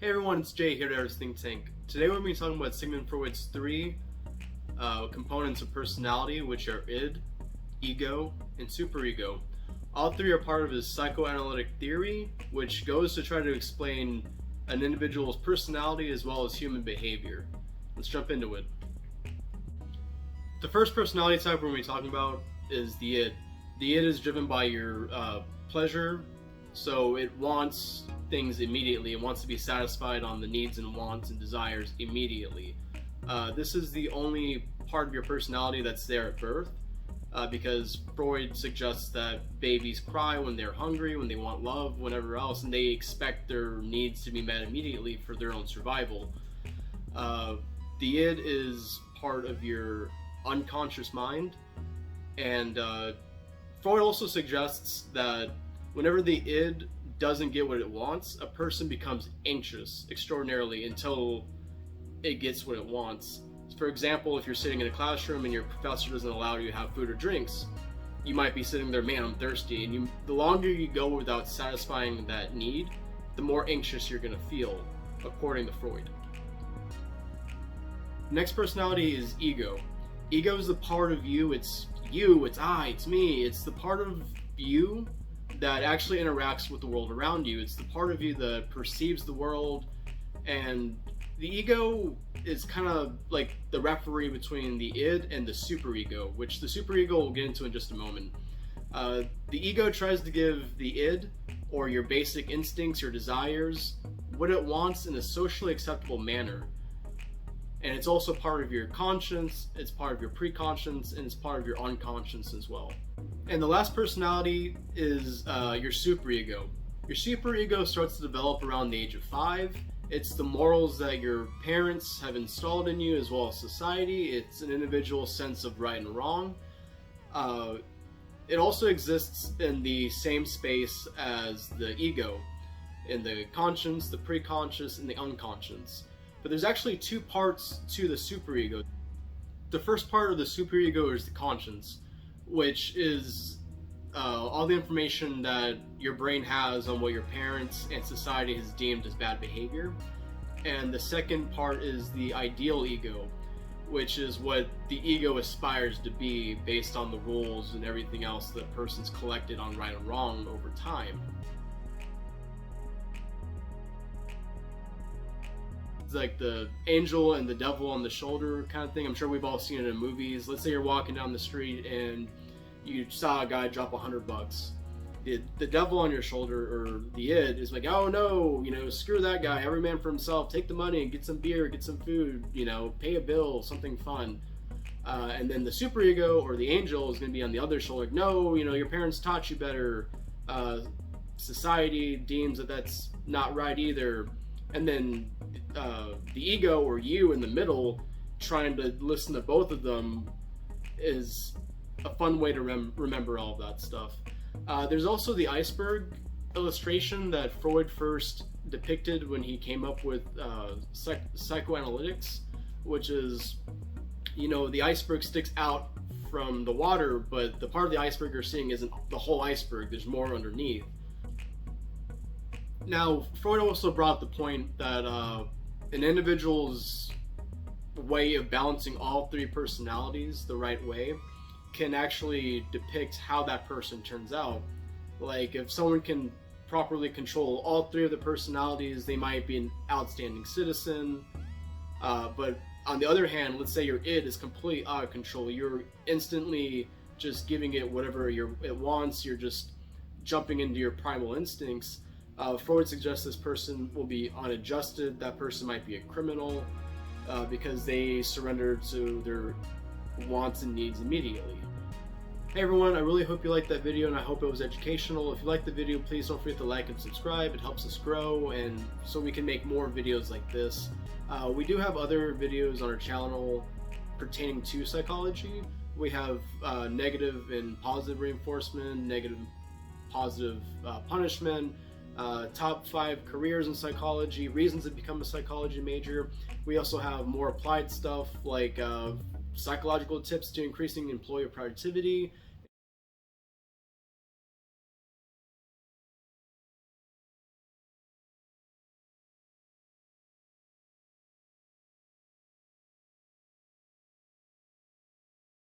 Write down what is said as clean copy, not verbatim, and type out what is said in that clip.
Hey everyone, it's Jay here at Eric's Think Tank. Today we're going to be talking about Sigmund Freud's three components of personality, which are id, ego, and superego. All three are part of his psychoanalytic theory, which goes to try to explain an individual's personality as well as human behavior. Let's jump into it. The first personality type we're going to be talking about is the id. The id is driven by your pleasure, so it wants things immediately. It wants to be satisfied on the needs and wants and desires immediately. This is the only part of your personality that's there at birth, because Freud suggests that babies cry when they're hungry, when they want love, whenever else, and they expect their needs to be met immediately for their own survival. The id is part of your unconscious mind, and Freud also suggests that whenever the id doesn't get what it wants, a person becomes anxious extraordinarily until it gets what it wants. For example, if you're sitting in a classroom and your professor doesn't allow you to have food or drinks, you might be sitting there, man, I'm thirsty, and the longer you go without satisfying that need, the more anxious you're going to feel, according to Freud. Next personality is ego. Ego is the part of you, it's I, it's me, it's the part of you that actually interacts with the world around you. It's the part of you that perceives the world, and the ego is kind of like the referee between the id and the superego, which the superego we'll get into in just a moment. The ego tries to give the id, or your basic instincts, your desires, what it wants in a socially acceptable manner. And it's also part of your conscience, it's part of your preconscious, and it's part of your unconscious as well. And the last personality is your superego. Your superego starts to develop around the age of 5. It's the morals that your parents have installed in you as well as society. It's an individual sense of right and wrong. It also exists in the same space as the ego, in the conscience, the preconscious, and the unconscious. But there's actually two parts to the superego. The first part of the superego is the conscience, which is all the information that your brain has on what your parents and society has deemed as bad behavior. And the second part is the ideal ego, which is what the ego aspires to be based on the rules and everything else that a person's collected on right and wrong over time. It's like the angel and the devil on the shoulder kind of thing. I'm sure we've all seen it in movies. Let's say you're walking down the street and you saw a guy drop $100. The devil on your shoulder, or the id, is like, oh no, screw that guy, every man for himself, take the money, get some beer, get some food, pay a bill, something fun. And then the superego, or the angel, is going to be on the other shoulder, no, your parents taught you better, society deems that that's not right either. And then the ego, or you in the middle, trying to listen to both of them, is a fun way to remember all of that stuff. There's also the Iceberg Illustration that Freud first depicted when he came up with psychoanalytics, which is, the iceberg sticks out from the water, but the part of the iceberg you're seeing isn't the whole iceberg, there's more underneath. Now, Freud also brought up the point that an individual's way of balancing all three personalities the right way can actually depict how that person turns out. Like, if someone can properly control all three of the personalities, they might be an outstanding citizen. But on the other hand, let's say your id is completely out of control. You're instantly just giving it whatever it wants. You're just jumping into your primal instincts. Freud suggests this person will be unadjusted. That person might be a criminal because they surrender to their wants and needs immediately. Hey everyone, I really hope you liked that video and I hope it was educational. If you liked the video, please don't forget to like and subscribe. It helps us grow and so we can make more videos like this. We do have other videos on our channel pertaining to psychology. We have negative and positive reinforcement, negative and positive punishment, top 5 careers in psychology, reasons to become a psychology major. We also have more applied stuff like psychological tips to increasing employee productivity,